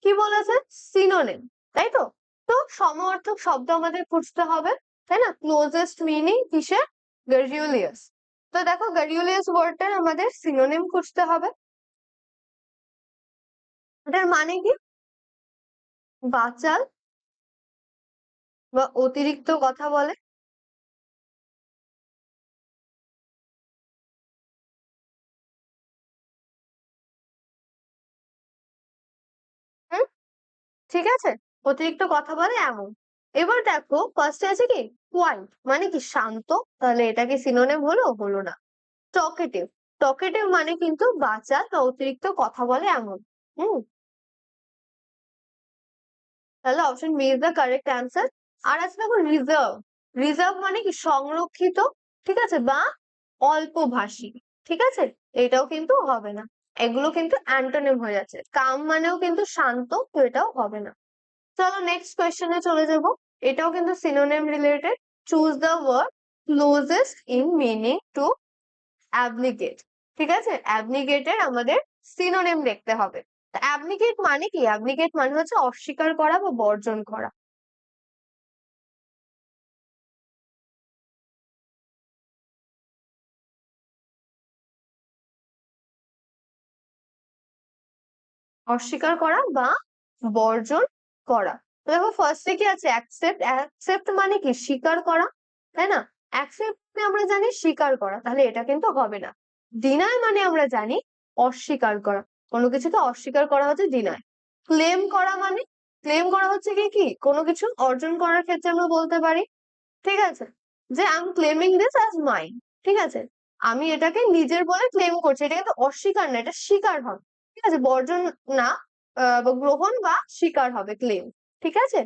কি বলেছে? সিনোনিম, তাই তো? তো সমঅর্থক শব্দ আমাদের খুঁজতে হবে, তাই না? ক্লোজেস্ট মিনিং কিসের? গার্জুলিয়াস। তো দেখো গার্জুলিয়াস ওয়ার্ডটার আমাদের সিনোনিম খুঁজতে হবে। এটার মানে কি? বাচাল বা অতিরিক্ত কথা বলে। হুম, ঠিক আছে, অতিরিক্ত কথা বলে এমন। এবার দেখো ফার্স্টে আছে কি কোয়াইট, মানে কি শান্ত, তাহলে এটা কি সিনোনিম হলো? হলো না। টকেটিভ, টকেটিভ মানে কিন্তু বাচাল বা অতিরিক্ত কথা বলে এমন। হুম, তাহলে option B is the correct answer. আর আছে দেখো রিজার্ভ, রিজার্ভ মানে কি সংরক্ষিত, ঠিক আছে, বা অল্পভাষী, ঠিক আছে, এটাও কিন্তু হবে না। এগুলো কিন্তু অ্যান্টোনিম হয়ে যাচ্ছে। কাম মানেও কিন্তু শান্ত, তো এটাও হবে না। চলো নেক্সট কোয়েশ্চেনে চলে যাব। এটাও কিন্তু synonym related. Choose the word closest in meaning to abnegate, ঠিক আছে, অ্যাবনিগেটের আমাদের সিনোনিম দেখতে হবে। অ্যাবনিগেট মানে কি? অ্যাবনিগেট মানে হচ্ছে অস্বীকার করা বা বর্জন করা। অস্বীকার করা বা বর্জন করা। তো দেখো ফার্স্টে কি আছে? অ্যাকসেপ্ট, অ্যাকসেপ্ট মানে কি স্বীকার করা, তাই না? অ্যাকসেপ্ট মানে আমরা জানি স্বীকার করা, তাহলে এটা কিন্তু হবে না। ডিনাই মানে আমরা জানি অস্বীকার করা, কোনো কিছুকে অস্বীকার করা হচ্ছে ডিনাই। ক্লেম করা মানে, ক্লেম করা হচ্ছে কি কি কোনো কিছু অর্জন করার ক্ষেত্রে আমরা বলতে পারি, ঠিক আছে, যে I am claiming this as mine, ঠিক আছে, আমি এটাকে নিজের বলে ক্লেম করছি। এটা কিন্তু অস্বীকার না, এটা স্বীকার হবে, ঠিক আছে, বর্জন না, বা গ্রহণ বা স্বীকার হবে ক্লেম, ঠিক আছে,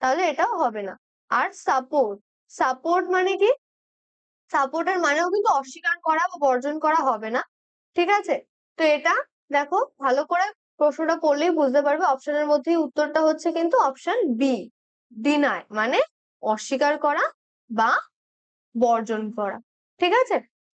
তাহলে এটাও হবে না। আর সাপোর্ট, সাপোর্ট মানে কি? সাপোর্টের মানেও কিন্তু অস্বীকার করা বা বর্জন করা হবে না, ঠিক আছে। তো এটা দেখো ভালো করে প্রশ্নটা পড়লেই বুঝতে পারবে, অপশনের মধ্যেই উত্তরটা হচ্ছে কিন্তু অপশন বি, ডিনাই মানে অস্বীকার করা বা বর্জন করা, ঠিক আছে।